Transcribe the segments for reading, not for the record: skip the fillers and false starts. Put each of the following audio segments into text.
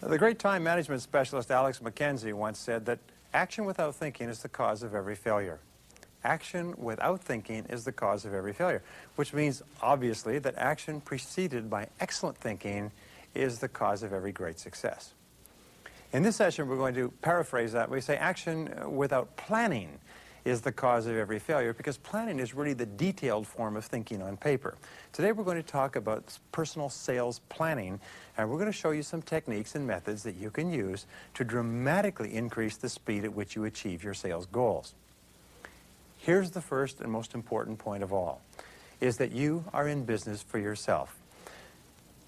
The great time management specialist Alex McKenzie once said that action without thinking is the cause of every failure. Action without thinking is the cause of every failure, which means, obviously, that action preceded by excellent thinking is the cause of every great success. In this session, we're going to paraphrase that. We say action without planning is the cause of every failure, because planning is really the detailed form of thinking on paper. Today we're going to talk about personal sales planning, and we're going to show you some techniques and methods that you can use to dramatically increase the speed at which you achieve your sales goals. Here's the first and most important point of all, is that you are in business for yourself.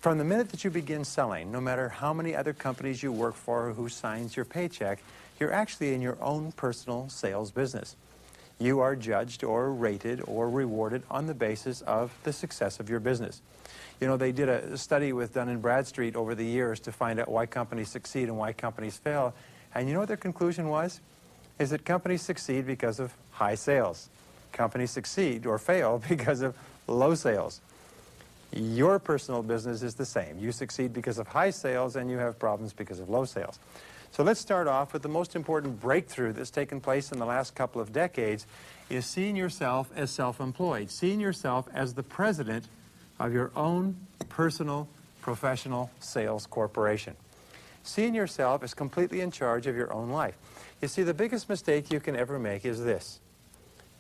From the minute that you begin selling, no matter how many other companies you work for or who signs your paycheck, you're actually in your own personal sales business. You are judged or rated or rewarded on the basis of the success of your business. You know, they did a study with Dun & Bradstreet over the years to find out why companies succeed and why companies fail. And you know what their conclusion was? Is that companies succeed because of high sales. Companies succeed or fail because of low sales. Your personal business is the same. You succeed because of high sales and you have problems because of low sales. So let's start off with the most important breakthrough that's taken place in the last couple of decades is seeing yourself as self-employed, seeing yourself as the president of your own personal professional sales corporation. Seeing yourself as completely in charge of your own life. You see, the biggest mistake you can ever make is this.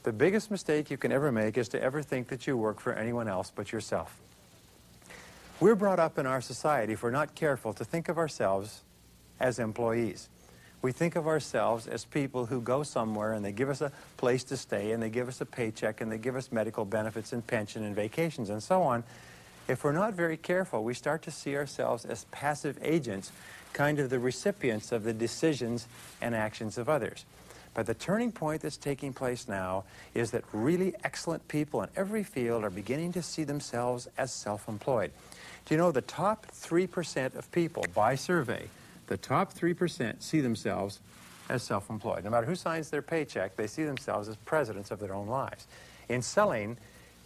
The biggest mistake you can ever make is to ever think that you work for anyone else but yourself. We're brought up in our society, if we're not careful, to think of ourselves as employees. We think of ourselves as people who go somewhere and they give us a place to stay and they give us a paycheck and they give us medical benefits and pension and vacations and so on. If we're not very careful, we start to see ourselves as passive agents, kind of the recipients of the decisions and actions of others. But the turning point that's taking place now is that really excellent people in every field are beginning to see themselves as self-employed. Do you know the top 3% of people by survey, the top 3% see themselves as self-employed. No matter who signs their paycheck, they see themselves as presidents of their own lives. In selling,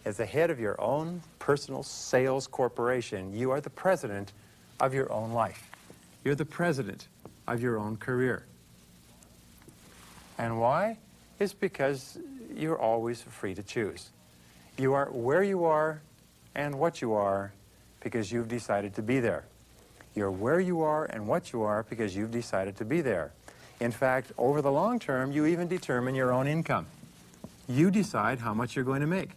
as the head of your own personal sales corporation, you are the president of your own life. You're the president of your own career. And why? It's because you're always free to choose. You are where you are and what you are because you've decided to be there. You're where you are and what you are because you've decided to be there. In fact, over the long term, you even determine your own income. You decide how much you're going to make.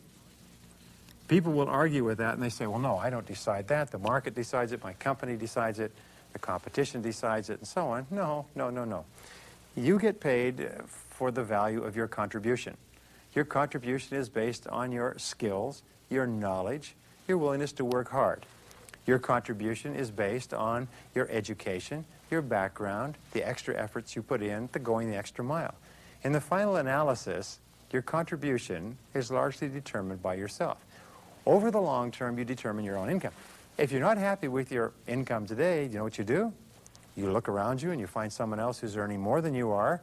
People will argue with that and they say, well, no, I don't decide that. The market decides it, my company decides it, the competition decides it, and so on. No, no, no, no. You get paid for the value of your contribution. Your contribution is based on your skills, your knowledge, your willingness to work hard. Your contribution is based on your education, your background, the extra efforts you put in, the going the extra mile. In the final analysis, your contribution is largely determined by yourself. Over the long term, you determine your own income. If you're not happy with your income today, you know what you do? You look around you and you find someone else who's earning more than you are,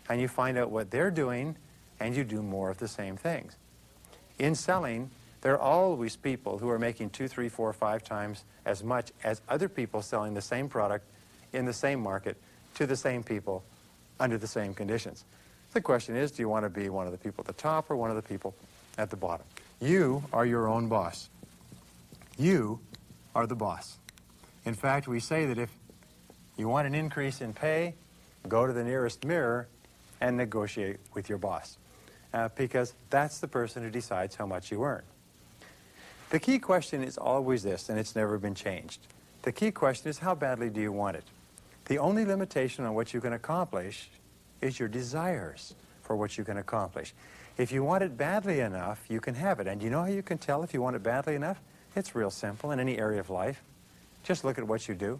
and you find out what they're doing, and you do more of the same things. In selling, there are always people who are making 2, 3, 4, 5 times as much as other people selling the same product in the same market to the same people under the same conditions. The question is, do you want to be one of the people at the top or one of the people at the bottom? You are your own boss. You are the boss. In fact, we say that if you want an increase in pay, go to the nearest mirror and negotiate with your boss, because that's the person who decides how much you earn. The key question is always this, and it's never been changed. The key question is, how badly do you want it? The only limitation on what you can accomplish is your desires for what you can accomplish. If you want it badly enough, you can have it. And you know how you can tell if you want it badly enough? It's real simple in any area of life. Just look at what you do.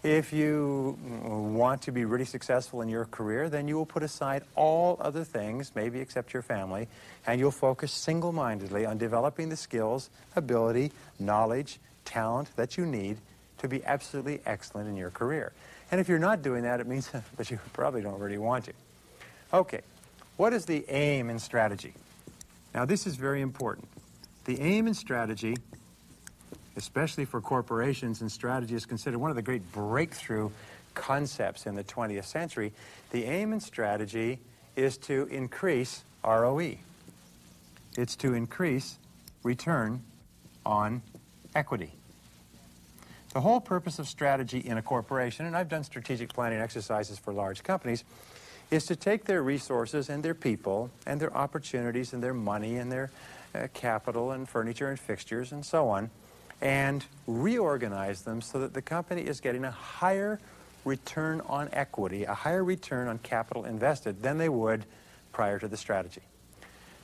If you want to be really successful in your career, then you will put aside all other things, maybe except your family, and you'll focus single-mindedly on developing the skills, ability, knowledge, talent that you need to be absolutely excellent in your career. And if you're not doing that, it means that you probably don't really want to. Okay, what is the aim in strategy? Now, this is very important. The aim in strategy especially for corporations, and strategy is considered one of the great breakthrough concepts in the 20th century. The aim in strategy is to increase ROE. It's to increase return on equity. The whole purpose of strategy in a corporation, and I've done strategic planning exercises for large companies, is to take their resources and their people and their opportunities and their money and their capital and furniture and fixtures and so on, and reorganize them so that the company is getting a higher return on equity, a higher return on capital invested than they would prior to the strategy.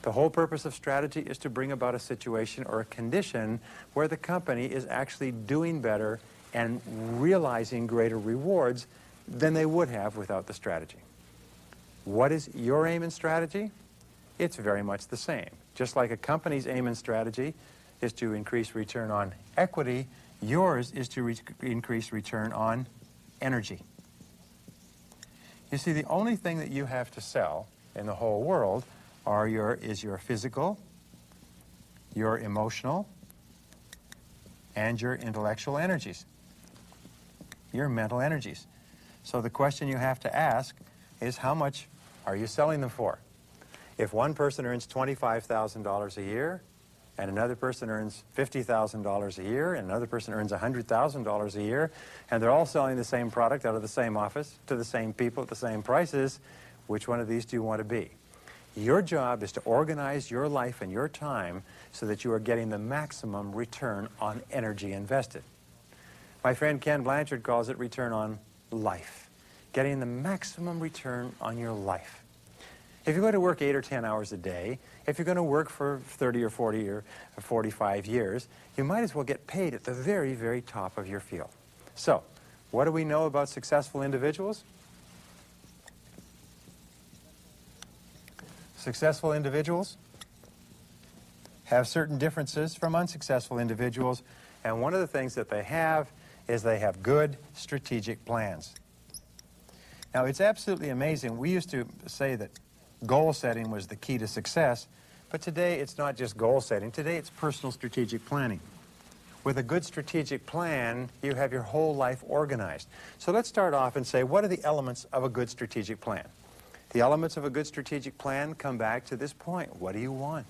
The whole purpose of strategy is to bring about a situation or a condition where the company is actually doing better and realizing greater rewards than they would have without the strategy. What is your aim in strategy? It's very much the same. Just like a company's aim in strategy is to increase return on equity, yours is to increase return on energy. You see, the only thing that you have to sell in the whole world is your physical, your emotional, and your intellectual energies, your mental energies. So the question you have to ask is, how much are you selling them for? If one person earns $25,000 a year, and another person earns $50,000 a year, and another person earns $100,000 a year, and they're all selling the same product out of the same office to the same people at the same prices, which one of these do you want to be? Your job is to organize your life and your time so that you are getting the maximum return on energy invested. My friend Ken Blanchard calls it return on life, getting the maximum return on your life. If you're going to work 8 or 10 hours a day, if you're going to work for 30 or 40 or 45 years, you might as well get paid at the very, very top of your field. So, what do we know about successful individuals? Successful individuals have certain differences from unsuccessful individuals, and one of the things that they have is they have good strategic plans. Now, it's absolutely amazing. We used to say that goal setting was the key to success, but today it's not just goal setting. Today it's personal strategic planning. With a good strategic plan, you have your whole life organized. So let's start off and say, what are the elements of a good strategic plan? The elements of a good strategic plan come back to this point. What do you want?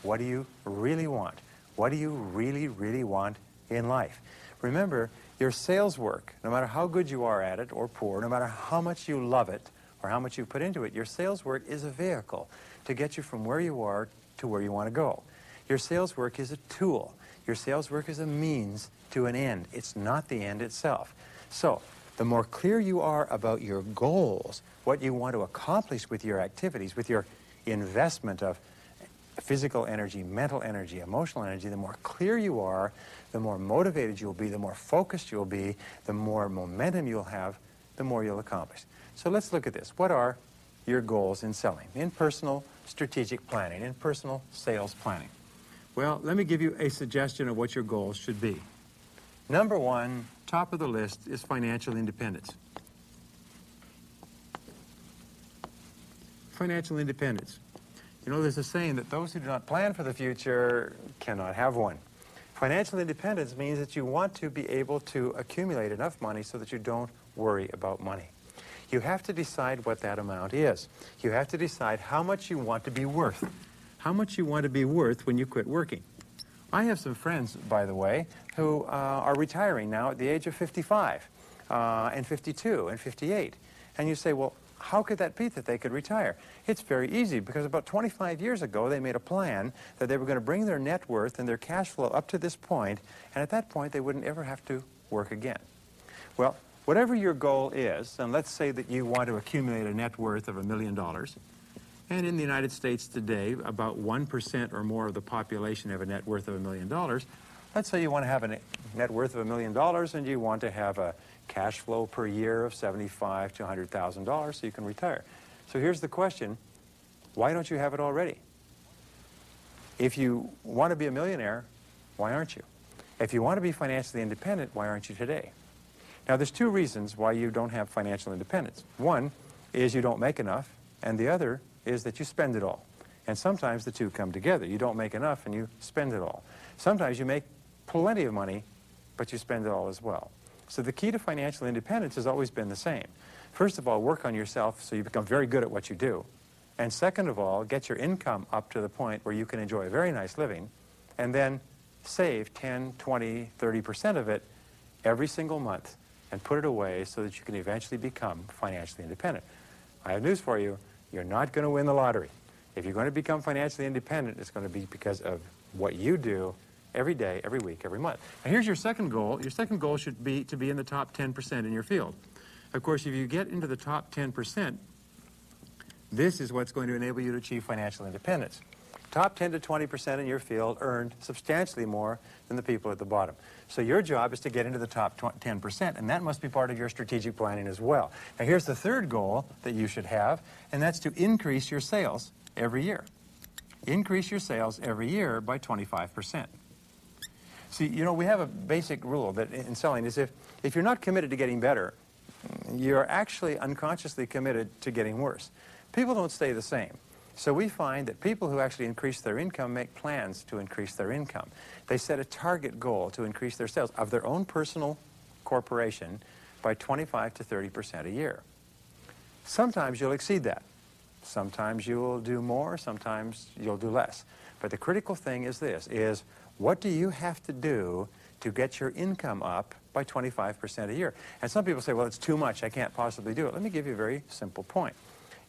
What do you really want? What do you really, really want in life? Remember, your sales work, no matter how good you are at it or poor, no matter how much you love it or how much you put into it, your sales work is a vehicle to get you from where you are to where you want to go. Your sales work is a tool. Your sales work is a means to an end. It's not the end itself. So, the more clear you are about your goals, what you want to accomplish with your activities, with your investment of physical energy, mental energy, emotional energy, the more clear you are, the more motivated you'll be, the more focused you'll be, the more momentum you'll have, the more you'll accomplish. So let's look at this. What are your goals in selling, in personal strategic planning, in personal sales planning? Well, let me give you a suggestion of what your goals should be. Number one, top of the list, is financial independence. Financial independence. You know, there's a saying that those who do not plan for the future cannot have one. Financial independence means that you want to be able to accumulate enough money so that you don't worry about money. You have to decide what that amount is. You have to decide how much you want to be worth. How much you want to be worth when you quit working. I have some friends, by the way, who are retiring now at the age of 55 and 52 and 58. And you say, well, how could that be that they could retire? It's very easy, because about 25 years ago they made a plan that they were going to bring their net worth and their cash flow up to this point, and at that point they wouldn't ever have to work again. Well, whatever your goal is, and let's say that you want to accumulate a net worth of $1 million, and in the United States today, about 1% or more of the population have a net worth of $1 million. Let's say you want to have a net worth of $1 million and you want to have a cash flow per year of $75,000 to $100,000 so you can retire. So here's the question, why don't you have it already? If you want to be a millionaire, why aren't you? If you want to be financially independent, why aren't you today? Now, there's two reasons why you don't have financial independence. One is you don't make enough, and the other is that you spend it all. And sometimes the two come together. You don't make enough and you spend it all. Sometimes you make plenty of money, but you spend it all as well. So the key to financial independence has always been the same. First of all, work on yourself so you become very good at what you do. And second of all, get your income up to the point where you can enjoy a very nice living, and then save 10, 20, 30% of it every single month and put it away so that you can eventually become financially independent. I have news for you. You're not going to win the lottery. If you're going to become financially independent, it's going to be because of what you do every day, every week, every month. And here's your second goal. Your second goal should be to be in the top 10% in your field. Of course, if you get into the top 10%, this is what's going to enable you to achieve financial independence. Top 10 to 20% in your field earned substantially more than the people at the bottom. So your job is to get into the top 10%, and that must be part of your strategic planning as well. Now here's the third goal that you should have, and that's to increase your sales every year. Increase your sales every year by 25%. See, you know, we have a basic rule that in selling is if you're not committed to getting better, you're actually unconsciously committed to getting worse. People don't stay the same. So we find that people who actually increase their income make plans to increase their income. They set a target goal to increase their sales of their own personal corporation by 25 to 30% a year. Sometimes you'll exceed that. Sometimes you'll do more, sometimes you'll do less. But the critical thing is this, is what do you have to do to get your income up by 25% a year? And some people say, well, it's too much, I can't possibly do it. Let me give you a very simple point.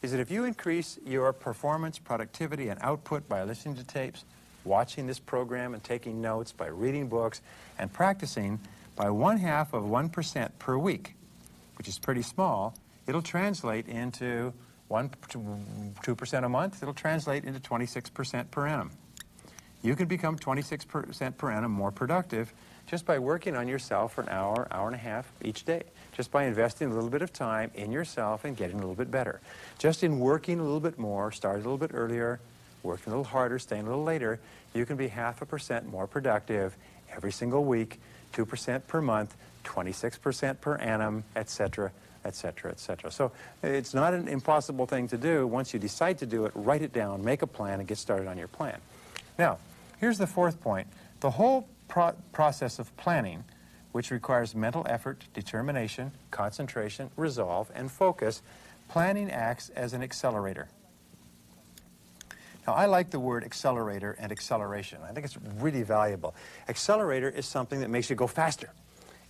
Is that if you increase your performance, productivity, and output by listening to tapes, watching this program and taking notes, by reading books, and practicing by 1/2% per week, which is pretty small, it'll translate into 2% a month. It'll translate into 26% per annum. You can become 26% per annum more productive just by working on yourself for an hour, hour and a half each day. Just by investing a little bit of time in yourself and getting a little bit better. Just in working a little bit more, starting a little bit earlier, working a little harder, staying a little later, you can be 0.5% more productive every single week, 2% per month, 26% per annum, etc., etc., etc. So it's not an impossible thing to do. Once you decide to do it, write it down, make a plan, and get started on your plan. Now, here's the fourth point. The whole process of planning, which requires mental effort, determination, concentration, resolve, and focus, planning acts as an accelerator. Now, I like the word accelerator and acceleration. I think it's really valuable. Accelerator is something that makes you go faster.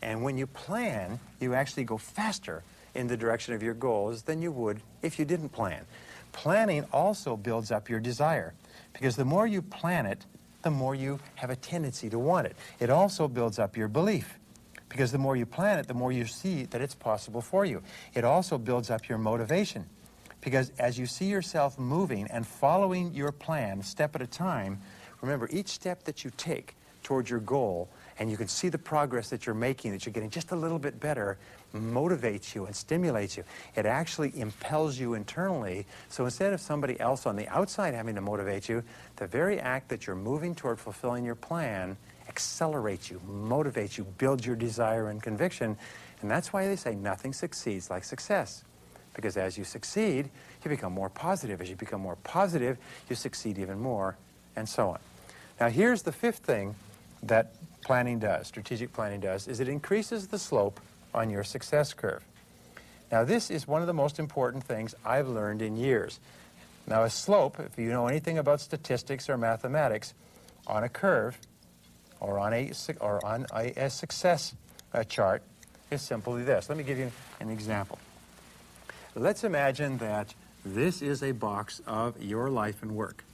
And when you plan, you actually go faster in the direction of your goals than you would if you didn't plan. Planning also builds up your desire, because the more you plan it, the more you have a tendency to want it. It also builds up your belief, because the more you plan it, the more you see that it's possible for you. It also builds up your motivation, because as you see yourself moving and following your plan step at a time, remember, each step that you take towards your goal, and you can see the progress that you're making, that you're getting just a little bit better, motivates you and stimulates you. It actually impels you internally. So instead of somebody else on the outside having to motivate you, the very act that you're moving toward fulfilling your plan accelerates you, motivates you, builds your desire and conviction. And that's why they say nothing succeeds like success. Because as you succeed, you become more positive. As you become more positive, you succeed even more, and so on. Now here's the fifth thing that planning does, strategic planning does, is it increases the slope on your success curve. Now this is one of the most important things I've learned in years. Now a slope, if you know anything about statistics or mathematics, on a curve or on a success chart is simply this. Let me give you an example. Let's imagine that this is a box of your life and work.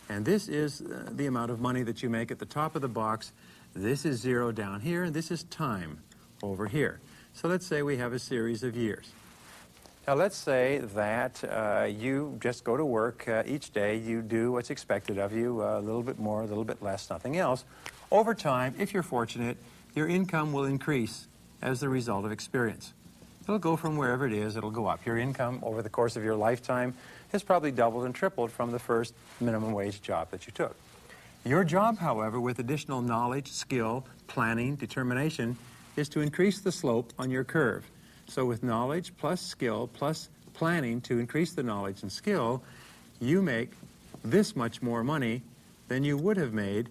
And this is the amount of money that you make at the top of the box. This is 0 down here, and this is time over here. So let's say we have a series of years. Now let's say that you just go to work each day, you do what's expected of you, a little bit more, a little bit less, nothing else. Over time, if you're fortunate, your income will increase as the result of experience. It'll go from wherever it is, it'll go up. Your income over the course of your lifetime has probably doubled and tripled from the first minimum wage job that you took. Your job, however, with additional knowledge, skill, planning, determination, is to increase the slope on your curve. So with knowledge plus skill plus planning to increase the knowledge and skill, you make this much more money than you would have made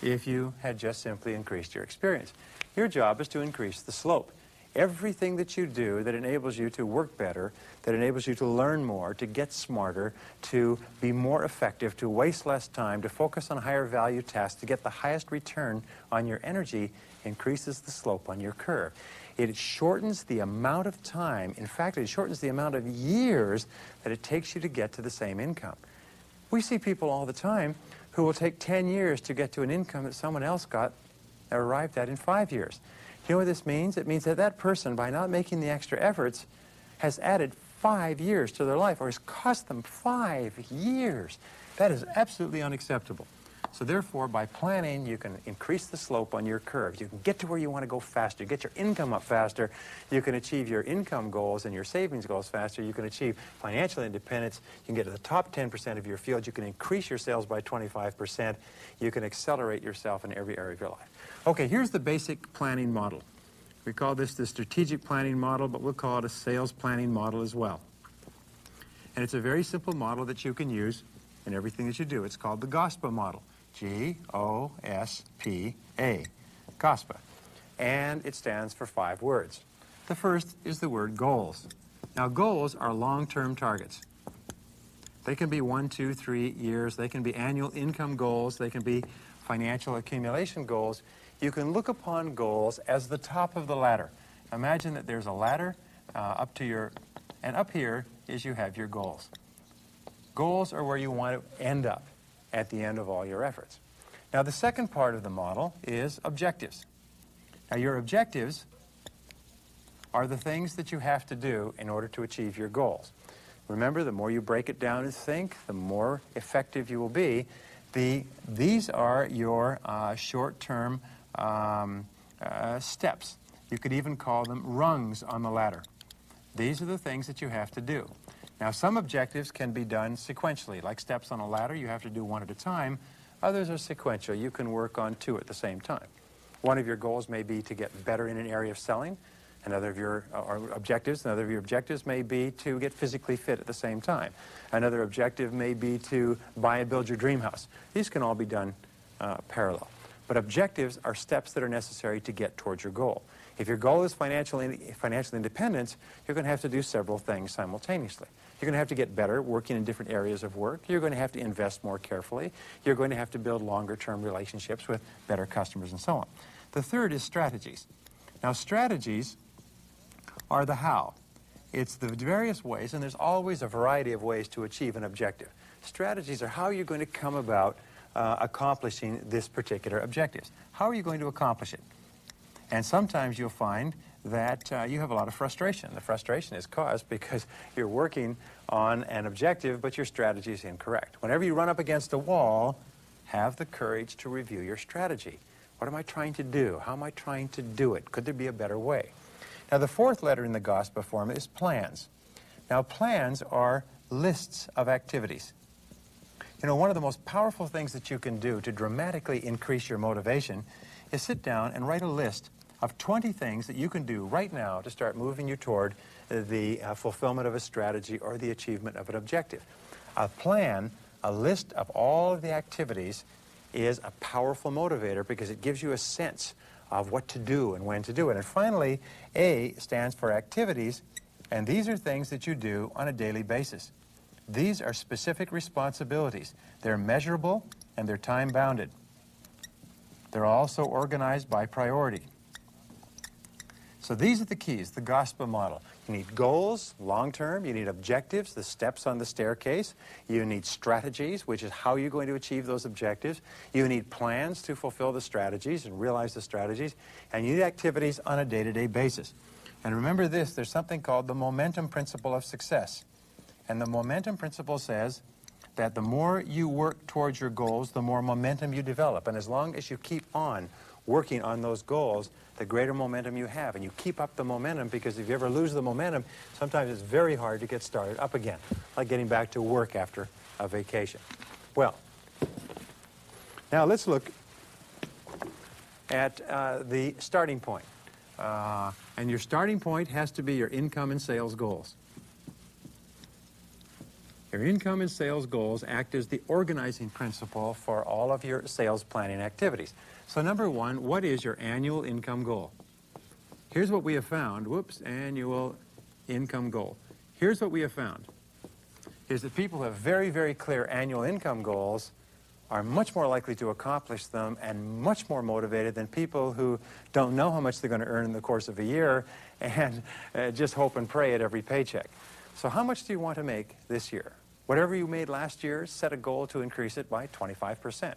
if you had just simply increased your experience. Your job is to increase the slope. Everything that you do that enables you to work better, that enables you to learn more, to get smarter, to be more effective, to waste less time, to focus on higher value tasks, to get the highest return on your energy, increases the slope on your curve. It shortens the amount of time, in fact, it shortens the amount of years that it takes you to get to the same income. We see people all the time who will take 10 years to get to an income that someone else got or arrived at in 5 years. You know what this means? It means that that person, by not making the extra efforts, has added 5 years to their life, or has cost them 5 years. That is absolutely unacceptable. So therefore, by planning, you can increase the slope on your curve. You can get to where you want to go faster, get your income up faster. You can achieve your income goals and your savings goals faster. You can achieve financial independence. You can get to the top 10% of your field. You can increase your sales by 25%. You can accelerate yourself in every area of your life. Okay, here's the basic planning model. We call this the strategic planning model, but we'll call it a sales planning model as well. And it's a very simple model that you can use in everything that you do. It's called the GOSPA model. G-O-S-P-A, GOSPA. And it stands for 5 words. The first is the word goals. Now, goals are long-term targets. They can be 1, 2, 3 years. They can be annual income goals. They can be financial accumulation goals. You can look upon goals as the top of the ladder. Imagine that there's a ladder up to your, and up here is you have your goals. Goals are where you want to end up at the end of all your efforts. Now, the second part of the model is objectives. Now, your objectives are the things that you have to do in order to achieve your goals. Remember, the more you break it down and think, the more effective you will be. These are your short-term steps. You could even call them rungs on the ladder. These are the things that you have to do. Now, some objectives can be done sequentially. Like steps on a ladder, you have to do one at a time. Others are sequential. You can work on 2 at the same time. One of your goals may be to get better in an area of selling. Another of your objectives may be to get physically fit at the same time. Another objective may be to buy and build your dream house. These can all be done parallel. But objectives are steps that are necessary to get towards your goal. If your goal is financial independence, you're going to have to do several things simultaneously. You're going to have to get better working in different areas of work. You're going to have to invest more carefully. You're going to have to build longer-term relationships with better customers and so on. The third is strategies. Now, strategies are the how. It's the various ways, and there's always a variety of ways to achieve an objective. Strategies are how you're going to come about accomplishing this particular objective. How are you going to accomplish it? And sometimes you'll find that you have a lot of frustration. The frustration is caused because you're working on an objective, but your strategy is incorrect. Whenever you run up against a wall, have the courage to review your strategy. What am I trying to do? How am I trying to do it? Could there be a better way? Now, the fourth letter in the GOSPA formula is plans. Now, plans are lists of activities. You know, one of the most powerful things that you can do to dramatically increase your motivation is sit down and write a list of 20 things that you can do right now to start moving you toward the fulfillment of a strategy or the achievement of an objective. A plan, a list of all of the activities, is a powerful motivator because it gives you a sense of what to do and when to do it. And finally, A stands for activities, and these are things that you do on a daily basis. These are specific responsibilities. They're measurable and they're time-bounded. They're also organized by priority. So these are the keys, the GOSPA model. You need goals, long-term. You need objectives, the steps on the staircase. You need strategies, which is how you're going to achieve those objectives. You need plans to fulfill the strategies and realize the strategies. And you need activities on a day-to-day basis. And remember this, there's something called the momentum principle of success. And the momentum principle says that the more you work towards your goals, the more momentum you develop. And as long as you keep on working on those goals, the greater momentum you have. And you keep up the momentum, because if you ever lose the momentum, sometimes it's very hard to get started up again, like getting back to work after a vacation. Well, now let's look at the starting point. And your starting point has to be your income and sales goals. Your income and sales goals act as the organizing principle for all of your sales planning activities. So number one, what is your annual income goal? Here's what we have found. Whoops, annual income goal. Here's what we have found, is that people who have very, very clear annual income goals are much more likely to accomplish them and much more motivated than people who don't know how much they're going to earn in the course of a year and just hope and pray at every paycheck. So how much do you want to make this year? Whatever you made last year, set a goal to increase it by 25%.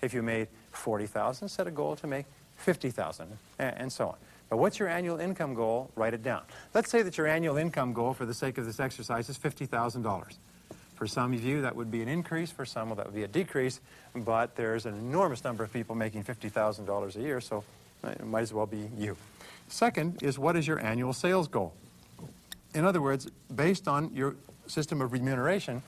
If you made $40,000, set a goal to make $50,000, and so on. But what's your annual income goal? Write it down. Let's say that your annual income goal, for the sake of this exercise, is $50,000. For some of you, that would be an increase. For some, that would be a decrease. But there's an enormous number of people making $50,000 a year, so it might as well be you. Second is, what is your annual sales goal? In other words, based on your system of remuneration,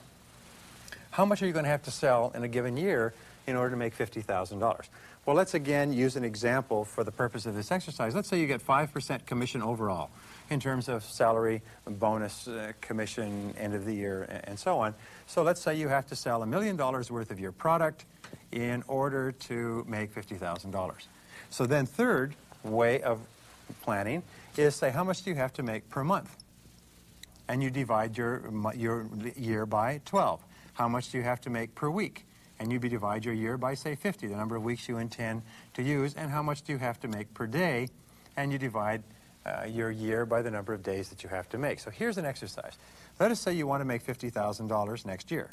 how much are you going to have to sell in a given year in order to make $50,000? Well, let's again use an example for the purpose of this exercise. Let's say you get 5% commission overall in terms of salary, bonus, commission, end of the year, and so on. So let's say you have to sell $1 million worth of your product in order to make $50,000. So then third way of planning is, say, how much do you have to make per month? And you divide your year by 12. How much do you have to make per week? And you divide your year by, say, 50, the number of weeks you intend to use. And how much do you have to make per day? And you divide your year by the number of days that you have to make. So here's an exercise. Let us say you want to make $50,000 next year.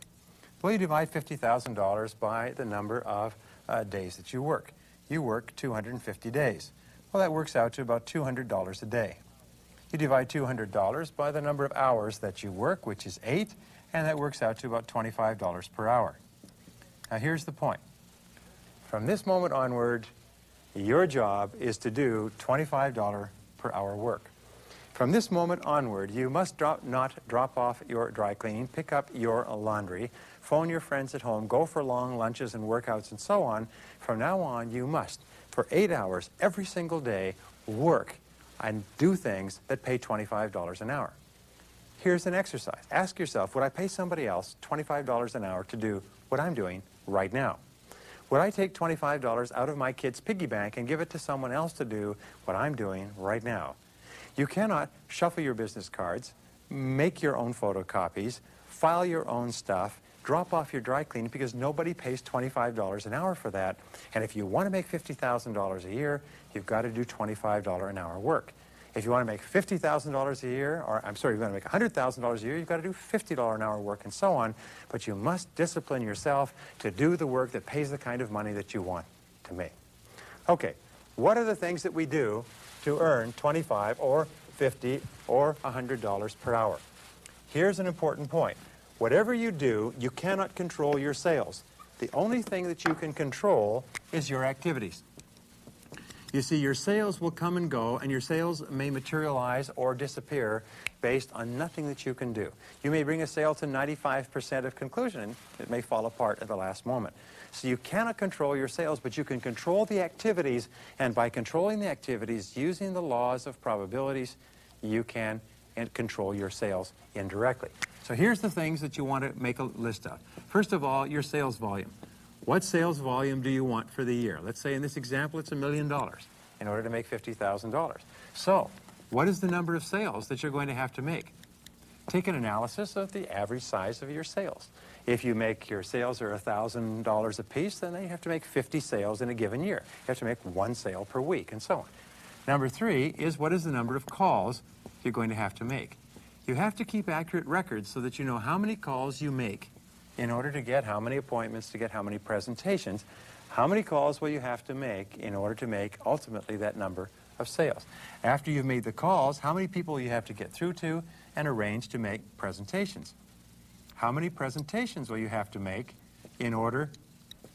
Well, you divide $50,000 by the number of days that you work. You work 250 days. Well, that works out to about $200 a day. You divide $200 by the number of hours that you work, which is 8, and that works out to about $25 per hour. Now, here's the point. From this moment onward, your job is to do $25 per hour work. From this moment onward, you must not drop off your dry cleaning, pick up your laundry, phone your friends at home, go for long lunches and workouts and so on. From now on, you must, for 8 hours every single day, work and do things that pay $25 an hour. Here's an exercise. Ask yourself, would I pay somebody else $25 an hour to do what I'm doing right now? Would I take $25 out of my kid's piggy bank and give it to someone else to do what I'm doing right now? You cannot shuffle your business cards, make your own photocopies, file your own stuff, drop off your dry cleaning, because nobody pays $25 an hour for that. And if you want to make $50,000 a year, you've got to do $25 an hour work. If you want to make $50,000 a year, or I'm sorry, you want to make $100,000 a year, you've got to do $50 an hour work and so on. But you must discipline yourself to do the work that pays the kind of money that you want to make. Okay, what are the things that we do to earn $25 or $50 or $100 per hour? Here's an important point. Whatever you do, you cannot control your sales. The only thing that you can control is your activities. You see, your sales will come and go, and your sales may materialize or disappear based on nothing that you can do. You may bring a sale to 95% of conclusion, and it may fall apart at the last moment. So you cannot control your sales, but you can control the activities, and by controlling the activities, using the laws of probabilities, you can control your sales indirectly. So here's the things that you want to make a list of. First of all, your sales volume. What sales volume do you want for the year? Let's say in this example it's $1 million in order to make $50,000. So what is the number of sales that you're going to have to make? Take an analysis of the average size of your sales. If you make your sales are $1,000 a piece, then you have to make 50 sales in a given year. You have to make 1 sale per week and so on. Number 3 is, what is the number of calls you're going to have to make? You have to keep accurate records so that you know how many calls you make in order to get how many appointments, to get how many presentations. How many calls will you have to make in order to make ultimately that number of sales? After you've made the calls, how many people you have to get through to and arrange to make presentations? How many presentations will you have to make in order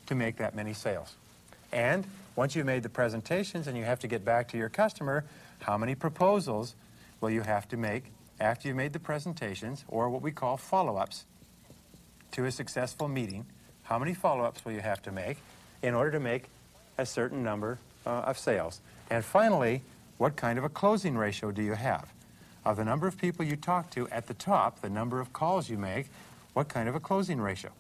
to make that many sales? And once you've made the presentations and you have to get back to your customer, how many proposals will you have to make after you've made the presentations, or what we call follow-ups to a successful meeting? How many follow-ups will you have to make in order to make a certain number of sales? And finally, what kind of a closing ratio do you have? Of the number of people you talk to at the top, the number of calls you make, what kind of a closing ratio?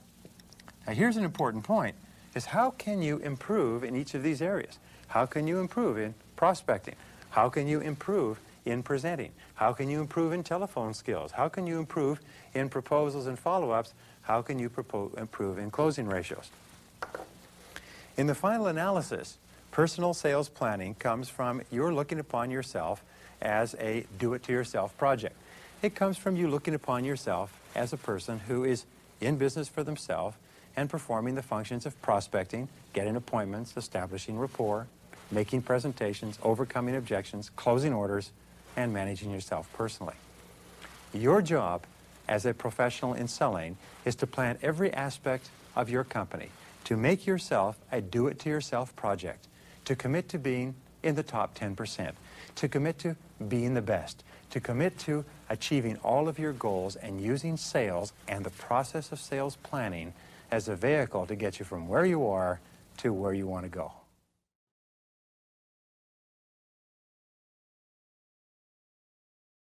Now here's an important point, is how can you improve in each of these areas? How can you improve in prospecting? How can you improve in presenting? How can you improve in telephone skills? How can you improve in proposals and follow-ups? How can you improve in closing ratios? In the final analysis, personal sales planning comes from you're looking upon yourself as a do-it-to-yourself project. It comes from you looking upon yourself as a person who is in business for themselves and performing the functions of prospecting, getting appointments, establishing rapport, making presentations, overcoming objections, closing orders, and managing yourself personally. Your job as a professional in selling is to plan every aspect of your company, to make yourself a do-it-to-yourself project, to commit to being in the top 10%, to commit to being the best, to commit to achieving all of your goals and using sales and the process of sales planning as a vehicle to get you from where you are to where you want to go.